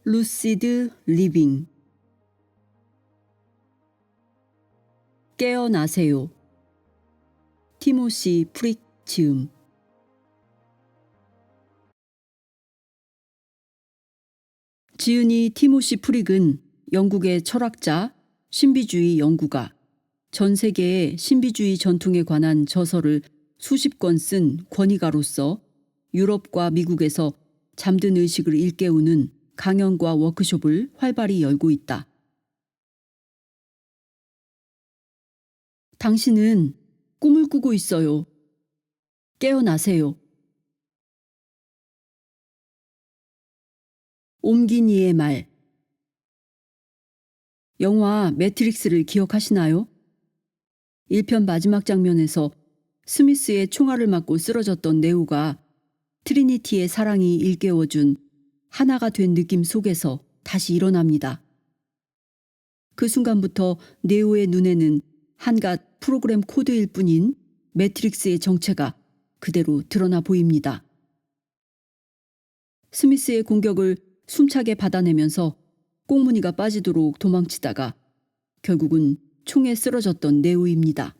루시드 리빙. 깨어나세요. 티모시 프릭 지음. 지은이 티모시 프릭은 영국의 철학자, 신비주의 연구가, 전 세계의 신비주의 전통에 관한 저서를 수십 권 쓴 권위가로서 유럽과 미국에서 잠든 의식을 일깨우는 강연과 워크숍을 활발히 열고 있다. 당신은 꿈을 꾸고 있어요. 깨어나세요. 옴기니의 말. 영화 매트릭스를 기억하시나요? 1편 마지막 장면에서 스미스의 총알을 맞고 쓰러졌던 네오가 트리니티의 사랑이 일깨워준 하나가 된 느낌 속에서 다시 일어납니다. 그 순간부터 네오의 눈에는 한갓 프로그램 코드일 뿐인 매트릭스의 정체가 그대로 드러나 보입니다. 스미스의 공격을 숨차게 받아내면서 꽁무니가 빠지도록 도망치다가 결국은 총에 쓰러졌던 네오입니다.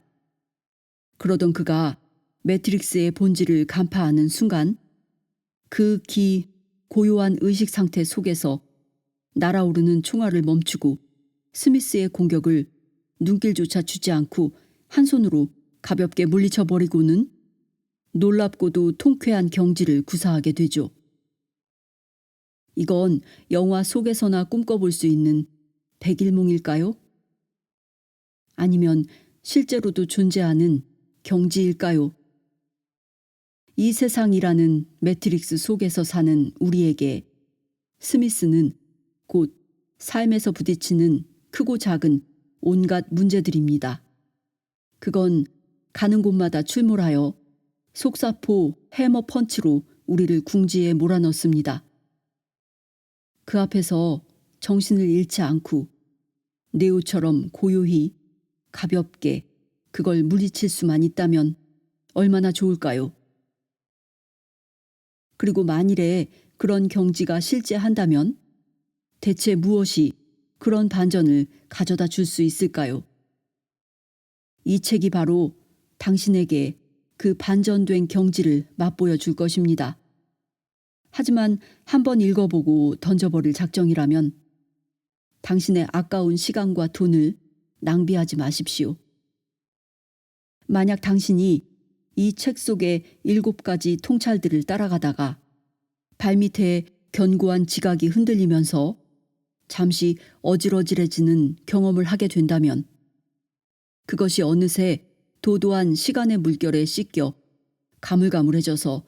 그러던 그가 매트릭스의 본질을 간파하는 순간 그 고요한 의식 상태 속에서 날아오르는 총알을 멈추고 스미스의 공격을 눈길조차 주지 않고 한 손으로 가볍게 물리쳐버리고는 놀랍고도 통쾌한 경지를 구사하게 되죠. 이건 영화 속에서나 꿈꿔볼 수 있는 백일몽일까요? 아니면 실제로도 존재하는 경지일까요? 이 세상이라는 매트릭스 속에서 사는 우리에게 스미스는 곧 삶에서 부딪히는 크고 작은 온갖 문제들입니다. 그건 가는 곳마다 출몰하여 속사포 해머 펀치로 우리를 궁지에 몰아넣습니다. 그 앞에서 정신을 잃지 않고 네오처럼 고요히 가볍게 그걸 물리칠 수만 있다면 얼마나 좋을까요? 그리고 만일에 그런 경지가 실제한다면 대체 무엇이 그런 반전을 가져다 줄 수 있을까요? 이 책이 바로 당신에게 그 반전된 경지를 맛보여 줄 것입니다. 하지만 한번 읽어보고 던져버릴 작정이라면 당신의 아까운 시간과 돈을 낭비하지 마십시오. 만약 당신이 이 책 속의 7가지 통찰들을 따라가다가 발밑에 견고한 지각이 흔들리면서 잠시 어질어질해지는 경험을 하게 된다면 그것이 어느새 도도한 시간의 물결에 씻겨 가물가물해져서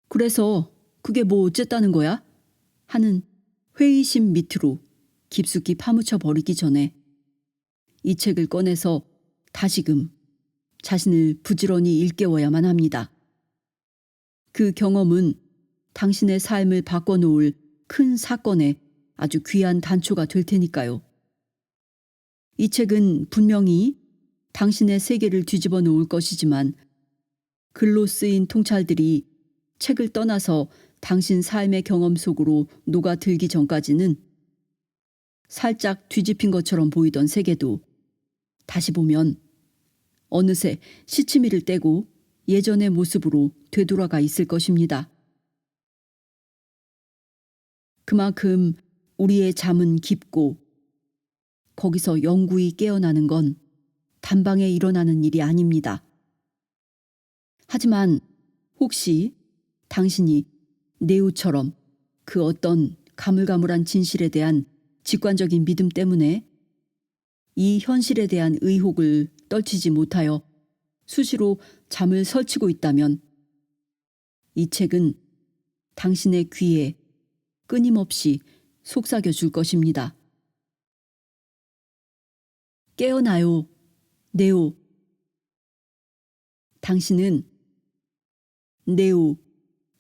그래서 그게 뭐 어쨌다는 거야? 하는 회의심 밑으로 깊숙이 파묻혀 버리기 전에 이 책을 꺼내서 다시금 자신을 부지런히 일깨워야만 합니다. 그 경험은 당신의 삶을 바꿔놓을 큰 사건의 아주 귀한 단초가 될 테니까요. 이 책은 분명히 당신의 세계를 뒤집어 놓을 것이지만 글로 쓰인 통찰들이 책을 떠나서 당신 삶의 경험 속으로 녹아들기 전까지는 살짝 뒤집힌 것처럼 보이던 세계도 다시 보면 어느새 시치미를 떼고 예전의 모습으로 되돌아가 있을 것입니다. 그만큼 우리의 잠은 깊고 거기서 영구히 깨어나는 건 단방에 일어나는 일이 아닙니다. 하지만 혹시 당신이 네오처럼 그 어떤 가물가물한 진실에 대한 직관적인 믿음 때문에 이 현실에 대한 의혹을 떨치지 못하여 수시로 잠을 설치고 있다면 이 책은 당신의 귀에 끊임없이 속삭여 줄 것입니다. 깨어나요, 네오. 당신은 네오,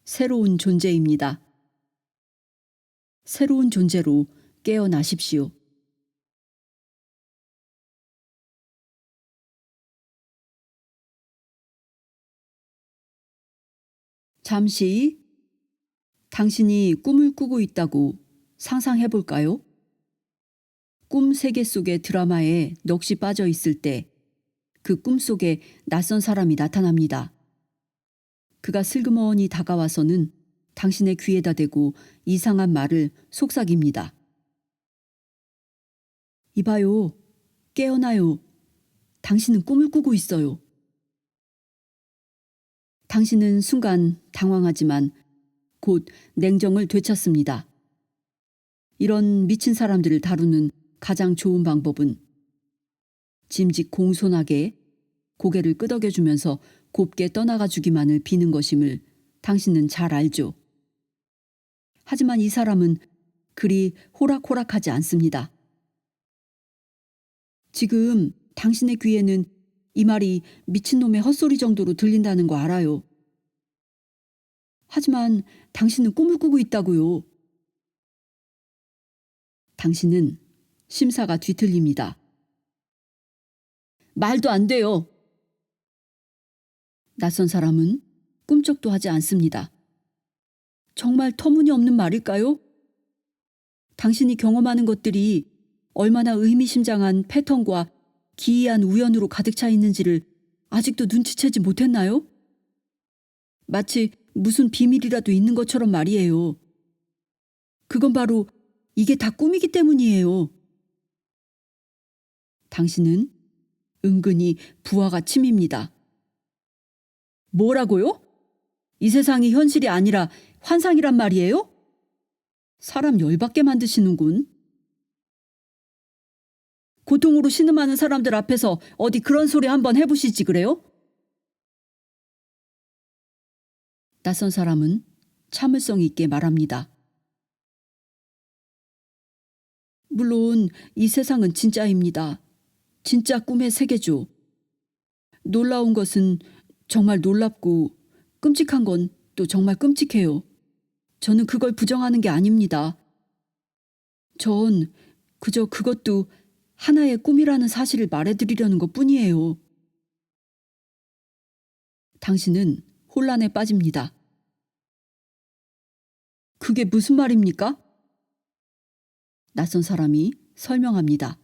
새로운 존재입니다. 새로운 존재로 깨어나십시오. 잠시 당신이 꿈을 꾸고 있다고 상상해 볼까요? 꿈 세계 속의 드라마에 넋이 빠져 있을 때 그 꿈 속에 낯선 사람이 나타납니다. 그가 슬그머니 다가와서는 당신의 귀에다 대고 이상한 말을 속삭입니다. 이봐요. 깨어나요. 당신은 꿈을 꾸고 있어요. 당신은 순간 당황하지만 곧 냉정을 되찾습니다. 이런 미친 사람들을 다루는 가장 좋은 방법은 짐짓 공손하게 고개를 끄덕여주면서 곱게 떠나가 주기만을 비는 것임을 당신은 잘 알죠. 하지만 이 사람은 그리 호락호락하지 않습니다. 지금 당신의 귀에는 이 말이 미친놈의 헛소리 정도로 들린다는 거 알아요. 하지만 당신은 꿈을 꾸고 있다고요. 당신은 심사가 뒤틀립니다. 말도 안 돼요. 낯선 사람은 꿈쩍도 하지 않습니다. 정말 터무니없는 말일까요? 당신이 경험하는 것들이 얼마나 의미심장한 패턴과 기이한 우연으로 가득 차 있는지를 아직도 눈치채지 못했나요? 마치 무슨 비밀이라도 있는 것처럼 말이에요. 그건 바로 이게 다 꿈이기 때문이에요. 당신은 은근히 부하가 침입니다. 뭐라고요? 이 세상이 현실이 아니라 환상이란 말이에요? 사람 열받게 만드시는군. 고통으로 신음하는 사람들 앞에서 어디 그런 소리 한번 해보시지 그래요? 낯선 사람은 참을성 있게 말합니다. 물론 이 세상은 진짜입니다. 진짜 꿈의 세계죠. 놀라운 것은 정말 놀랍고 끔찍한 건 또 정말 끔찍해요. 저는 그걸 부정하는 게 아닙니다. 전 그저 그것도 하나의 꿈이라는 사실을 말해드리려는 것 뿐이에요. 당신은 혼란에 빠집니다. 그게 무슨 말입니까? 낯선 사람이 설명합니다.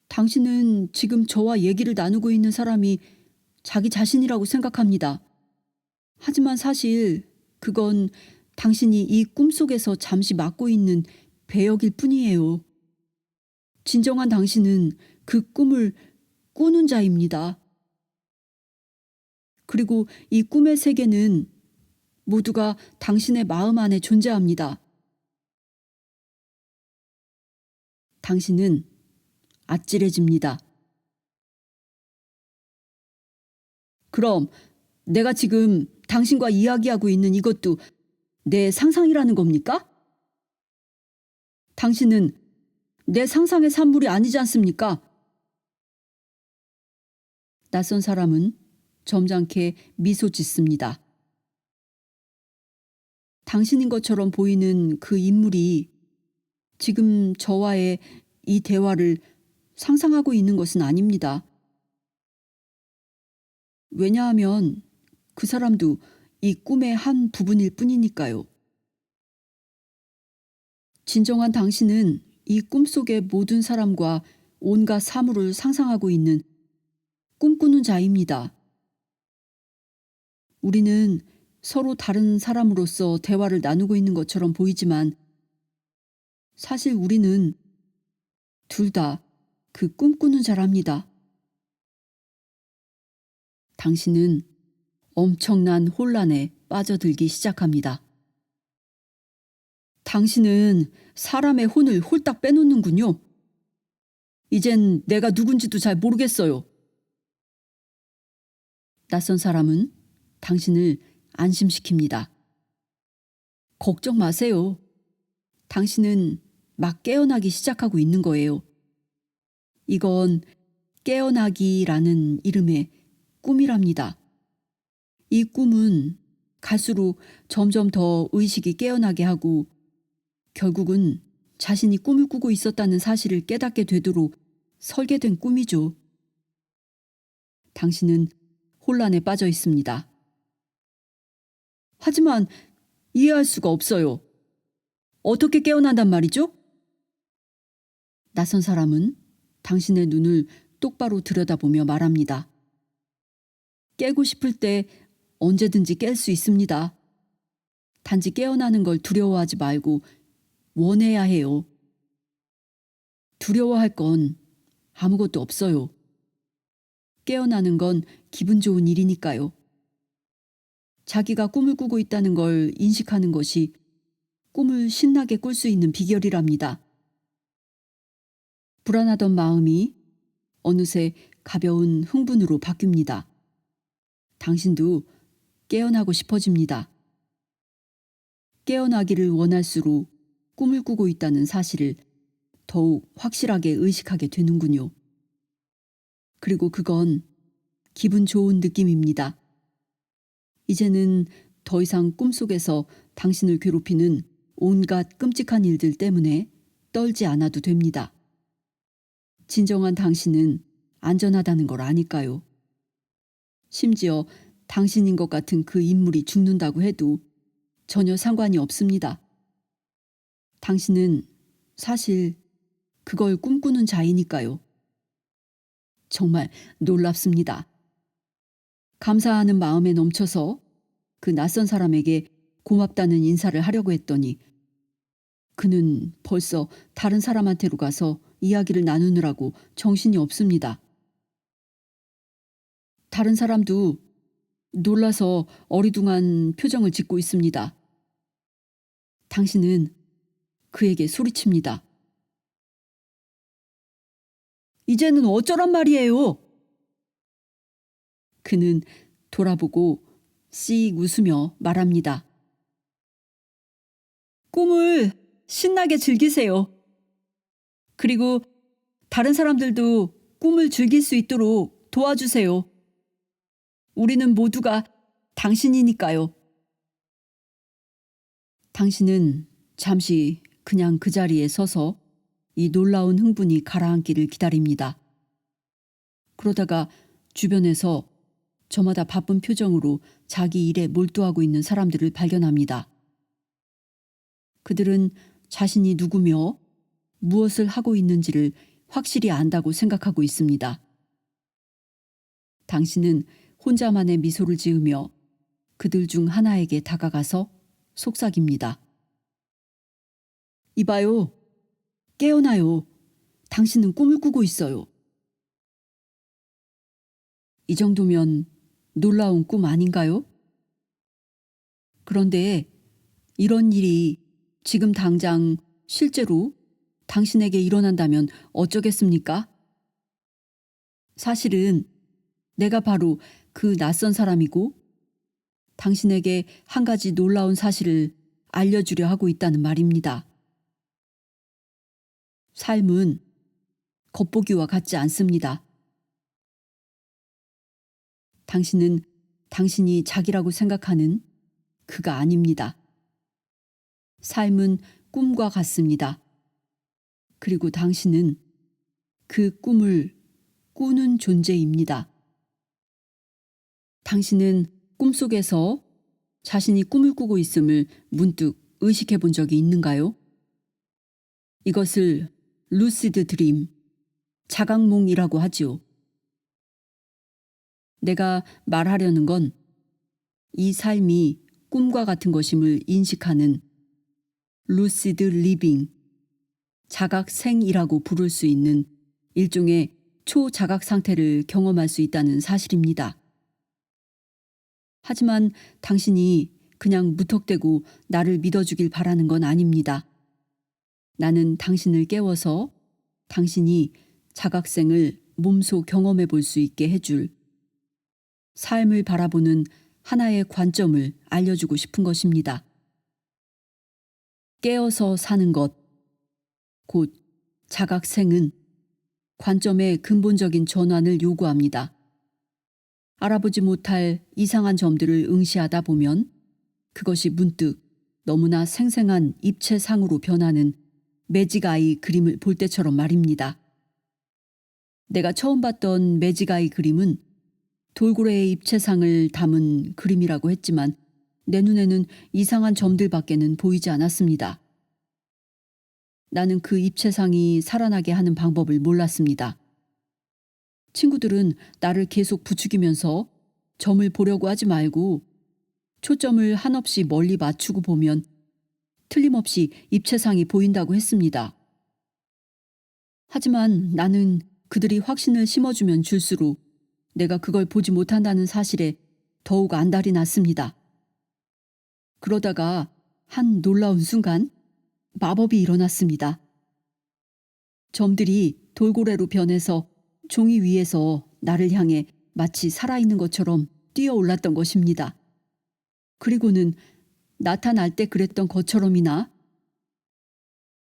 당신은 지금 저와 얘기를 나누고 있는 사람이 자기 자신이라고 생각합니다. 하지만 사실 그건 당신이 이 꿈속에서 잠시 맡고 있는 배역일 뿐이에요. 진정한 당신은 그 꿈을 꾸는 자입니다. 그리고 이 꿈의 세계는 모두가 당신의 마음 안에 존재합니다. 당신은 아찔해집니다. 그럼 내가 지금 당신과 이야기하고 있는 이것도 내 상상이라는 겁니까? 당신은 내 상상의 산물이 아니지 않습니까? 낯선 사람은 점잖게 미소 짓습니다. 당신인 것처럼 보이는 그 인물이 지금 저와의 이 대화를 상상하고 있는 것은 아닙니다. 왜냐하면 그 사람도 이 꿈의 한 부분일 뿐이니까요. 진정한 당신은 이 꿈속의 모든 사람과 온갖 사물을 상상하고 있는 꿈꾸는 자입니다. 우리는 서로 다른 사람으로서 대화를 나누고 있는 것처럼 보이지만 사실 우리는 둘 다 그 꿈꾸는 자랍니다. 당신은 엄청난 혼란에 빠져들기 시작합니다. 당신은 사람의 혼을 홀딱 빼놓는군요. 이젠 내가 누군지도 잘 모르겠어요. 낯선 사람은 당신을 안심시킵니다. 걱정 마세요. 당신은 막 깨어나기 시작하고 있는 거예요. 이건 깨어나기라는 이름의 꿈이랍니다. 이 꿈은 갈수록 점점 더 의식이 깨어나게 하고 결국은 자신이 꿈을 꾸고 있었다는 사실을 깨닫게 되도록 설계된 꿈이죠. 당신은 혼란에 빠져 있습니다. 하지만 이해할 수가 없어요. 어떻게 깨어난단 말이죠? 낯선 사람은 당신의 눈을 똑바로 들여다보며 말합니다. 깨고 싶을 때 언제든지 깰 수 있습니다. 단지 깨어나는 걸 두려워하지 말고 원해야 해요. 두려워할 건 아무것도 없어요. 깨어나는 건 기분 좋은 일이니까요. 자기가 꿈을 꾸고 있다는 걸 인식하는 것이 꿈을 신나게 꿀 수 있는 비결이랍니다. 불안하던 마음이 어느새 가벼운 흥분으로 바뀝니다. 당신도 깨어나고 싶어집니다. 깨어나기를 원할수록 꿈을 꾸고 있다는 사실을 더욱 확실하게 의식하게 되는군요. 그리고 그건 기분 좋은 느낌입니다. 이제는 더 이상 꿈속에서 당신을 괴롭히는 온갖 끔찍한 일들 때문에 떨지 않아도 됩니다. 진정한 당신은 안전하다는 걸 아니까요. 심지어 당신인 것 같은 그 인물이 죽는다고 해도 전혀 상관이 없습니다. 당신은 사실 그걸 꿈꾸는 자이니까요. 정말 놀랍습니다. 감사하는 마음에 넘쳐서 그 낯선 사람에게 고맙다는 인사를 하려고 했더니 그는 벌써 다른 사람한테로 가서 이야기를 나누느라고 정신이 없습니다. 다른 사람도 놀라서 어리둥한 표정을 짓고 있습니다. 당신은 그에게 소리칩니다. 이제는 어쩌란 말이에요? 그는 돌아보고 씩 웃으며 말합니다. 꿈을 신나게 즐기세요. 그리고 다른 사람들도 꿈을 즐길 수 있도록 도와주세요. 우리는 모두가 당신이니까요. 당신은 잠시 그냥 그 자리에 서서 이 놀라운 흥분이 가라앉기를 기다립니다. 그러다가 주변에서 저마다 바쁜 표정으로 자기 일에 몰두하고 있는 사람들을 발견합니다. 그들은 자신이 누구며 무엇을 하고 있는지를 확실히 안다고 생각하고 있습니다. 당신은 혼자만의 미소를 지으며 그들 중 하나에게 다가가서 속삭입니다. 이봐요. 깨어나요. 당신은 꿈을 꾸고 있어요. 이 정도면 놀라운 꿈 아닌가요? 그런데 이런 일이 지금 당장 실제로 당신에게 일어난다면 어쩌겠습니까? 사실은 내가 바로 그 낯선 사람이고 당신에게 한 가지 놀라운 사실을 알려주려 하고 있다는 말입니다. 삶은 겉보기와 같지 않습니다. 당신은 당신이 자기라고 생각하는 그가 아닙니다. 삶은 꿈과 같습니다. 그리고 당신은 그 꿈을 꾸는 존재입니다. 당신은 꿈속에서 자신이 꿈을 꾸고 있음을 문득 의식해 본 적이 있는가요? 이것을 루시드 드림, 자각몽이라고 하지요. 내가 말하려는 건 이 삶이 꿈과 같은 것임을 인식하는 루시드 리빙, 자각생이라고 부를 수 있는 일종의 초자각 상태를 경험할 수 있다는 사실입니다. 하지만 당신이 그냥 무턱대고 나를 믿어주길 바라는 건 아닙니다. 나는 당신을 깨워서 당신이 자각생을 몸소 경험해 볼 수 있게 해줄 삶을 바라보는 하나의 관점을 알려주고 싶은 것입니다. 깨어서 사는 것, 곧 자각생은 관점의 근본적인 전환을 요구합니다. 알아보지 못할 이상한 점들을 응시하다 보면 그것이 문득 너무나 생생한 입체상으로 변하는 매직아이 그림을 볼 때처럼 말입니다. 내가 처음 봤던 매직아이 그림은 돌고래의 입체상을 담은 그림이라고 했지만 내 눈에는 이상한 점들밖에는 보이지 않았습니다. 나는 그 입체상이 살아나게 하는 방법을 몰랐습니다. 친구들은 나를 계속 부추기면서 점을 보려고 하지 말고 초점을 한없이 멀리 맞추고 보면 틀림없이 입체상이 보인다고 했습니다. 하지만 나는 그들이 확신을 심어주면 줄수록 내가 그걸 보지 못한다는 사실에 더욱 안달이 났습니다. 그러다가 한 놀라운 순간 마법이 일어났습니다. 점들이 돌고래로 변해서 종이 위에서 나를 향해 마치 살아있는 것처럼 뛰어올랐던 것입니다. 그리고는 나타날 때 그랬던 것처럼이나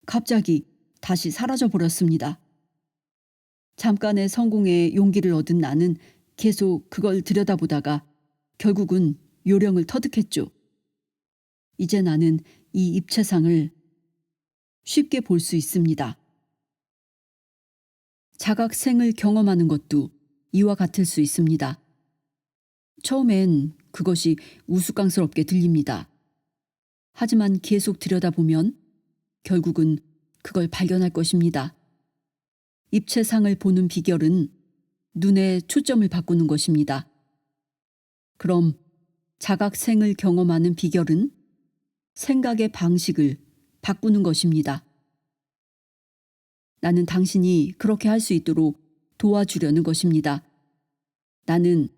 갑자기 다시 사라져 버렸습니다. 잠깐의 성공에 용기를 얻은 나는 계속 그걸 들여다보다가 결국은 요령을 터득했죠. 이제 나는 이 입체상을 쉽게 볼 수 있습니다. 자각생을 경험하는 것도 이와 같을 수 있습니다. 처음엔 그것이 우스꽝스럽게 들립니다. 하지만 계속 들여다보면 결국은 그걸 발견할 것입니다. 입체상을 보는 비결은 눈의 초점을 바꾸는 것입니다. 그럼 자각생을 경험하는 비결은 생각의 방식을 바꾸는 것입니다. 나는 당신이 그렇게 할 수 있도록 도와주려는 것입니다. 나는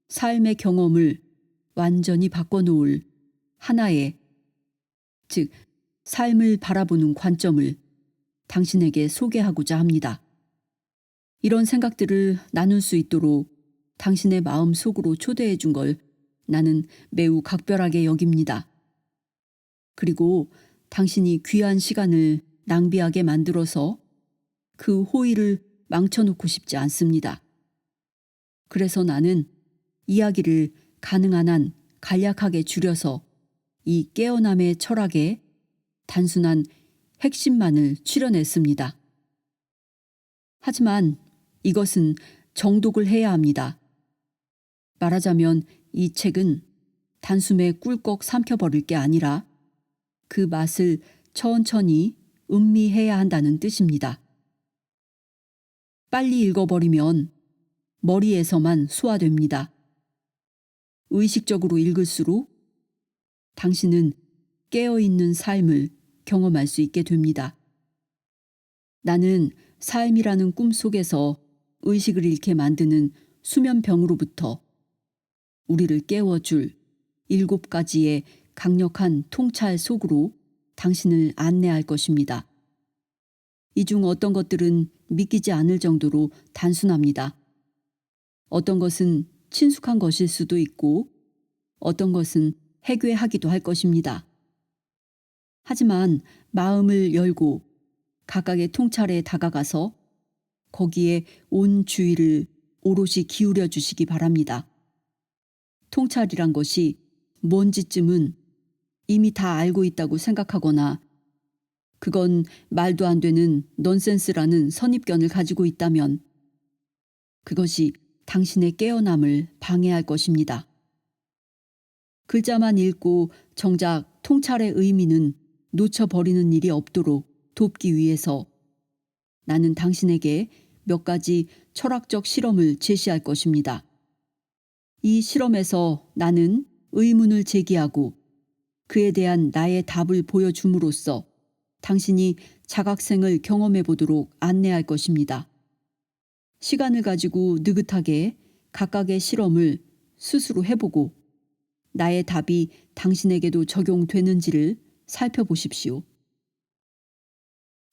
삶의 경험을 완전히 바꿔놓을 하나의, 즉 삶을 바라보는 관점을 당신에게 소개하고자 합니다. 이런 생각들을 나눌 수 있도록 당신의 마음 속으로 초대해 준 걸 나는 매우 각별하게 여깁니다. 그리고 당신이 귀한 시간을 낭비하게 만들어서 그 호의를 망쳐놓고 싶지 않습니다. 그래서 나는 이야기를 가능한 한 간략하게 줄여서 이 깨어남의 철학에 단순한 핵심만을 추려냈습니다. 하지만 이것은 정독을 해야 합니다. 말하자면 이 책은 단숨에 꿀꺽 삼켜버릴 게 아니라 그 맛을 천천히 음미해야 한다는 뜻입니다. 빨리 읽어버리면 머리에서만 소화됩니다. 의식적으로 읽을수록 당신은 깨어있는 삶을 경험할 수 있게 됩니다. 나는 삶이라는 꿈 속에서 의식을 잃게 만드는 수면병으로부터 우리를 깨워줄 7가지의 강력한 통찰 속으로 당신을 안내할 것입니다. 이 중 어떤 것들은 믿기지 않을 정도로 단순합니다. 어떤 것은 친숙한 것일 수도 있고 어떤 것은 해괴하기도 할 것입니다. 하지만 마음을 열고 각각의 통찰에 다가가서 거기에 온 주의를 오롯이 기울여 주시기 바랍니다. 통찰이란 것이 뭔지쯤은 이미 다 알고 있다고 생각하거나 그건 말도 안 되는 넌센스라는 선입견을 가지고 있다면 그것이 당신의 깨어남을 방해할 것입니다. 글자만 읽고 정작 통찰의 의미는 놓쳐버리는 일이 없도록 돕기 위해서 나는 당신에게 몇 가지 철학적 실험을 제시할 것입니다. 이 실험에서 나는 의문을 제기하고 그에 대한 나의 답을 보여줌으로써 당신이 자각생을 경험해 보도록 안내할 것입니다. 시간을 가지고 느긋하게 각각의 실험을 스스로 해보고 나의 답이 당신에게도 적용되는지를 살펴보십시오.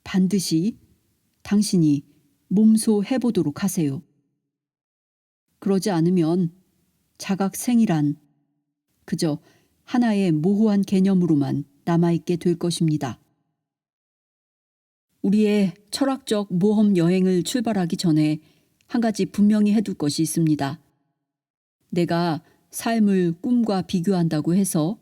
반드시 당신이 몸소 해보도록 하세요. 그러지 않으면 자각생이란 그저 하나의 모호한 개념으로만 남아있게 될 것입니다. 우리의 철학적 모험 여행을 출발하기 전에 한 가지 분명히 해둘 것이 있습니다. 내가 삶을 꿈과 비교한다고 해서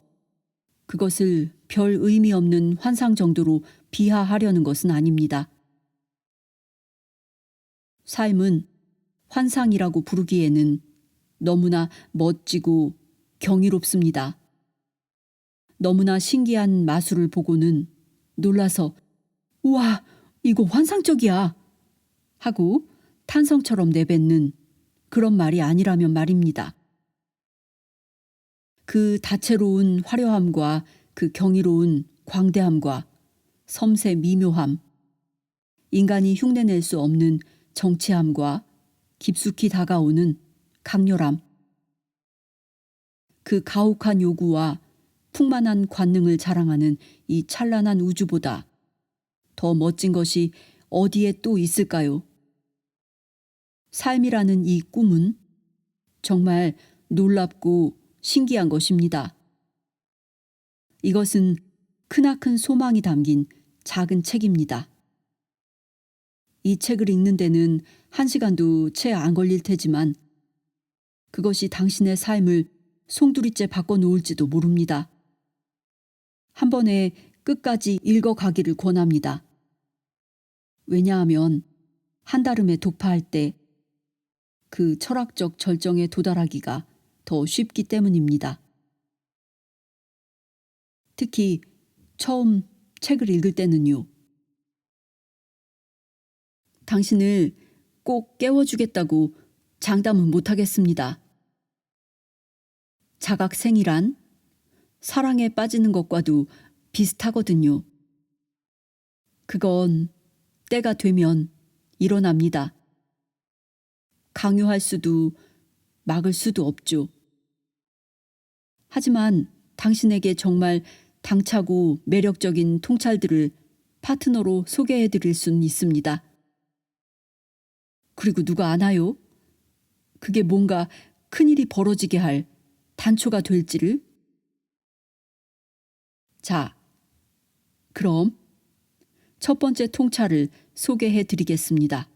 그것을 별 의미 없는 환상 정도로 비하하려는 것은 아닙니다. 삶은 환상이라고 부르기에는 너무나 멋지고 경이롭습니다. 너무나 신기한 마술을 보고는 놀라서 우와, 이거 환상적이야. 하고 탄성처럼 내뱉는 그런 말이 아니라면 말입니다. 그 다채로운 화려함과 그 경이로운 광대함과 섬세 미묘함, 인간이 흉내낼 수 없는 정치함과 깊숙이 다가오는 강렬함, 그 가혹한 요구와 풍만한 관능을 자랑하는 이 찬란한 우주보다 더 멋진 것이 어디에 또 있을까요? 삶이라는 이 꿈은 정말 놀랍고 신기한 것입니다. 이것은 크나큰 소망이 담긴 작은 책입니다. 이 책을 읽는 데는 1시간도 채 안 걸릴 테지만 그것이 당신의 삶을 송두리째 바꿔놓을지도 모릅니다. 한 번에 끝까지 읽어가기를 권합니다. 왜냐하면 한달음에 독파할 때 그 철학적 절정에 도달하기가 더 쉽기 때문입니다. 특히 처음 책을 읽을 때는요. 당신을 꼭 깨워주겠다고 장담은 못하겠습니다. 자각생이란 사랑에 빠지는 것과도 비슷하거든요. 그건 때가 되면 일어납니다. 강요할 수도 막을 수도 없죠. 하지만 당신에게 정말 당차고 매력적인 통찰들을 파트너로 소개해 드릴 수는 있습니다. 그리고 누가 아나요? 그게 뭔가 큰일이 벌어지게 할 단초가 될지를? 자, 그럼 첫 번째 통찰을 소개해 드리겠습니다.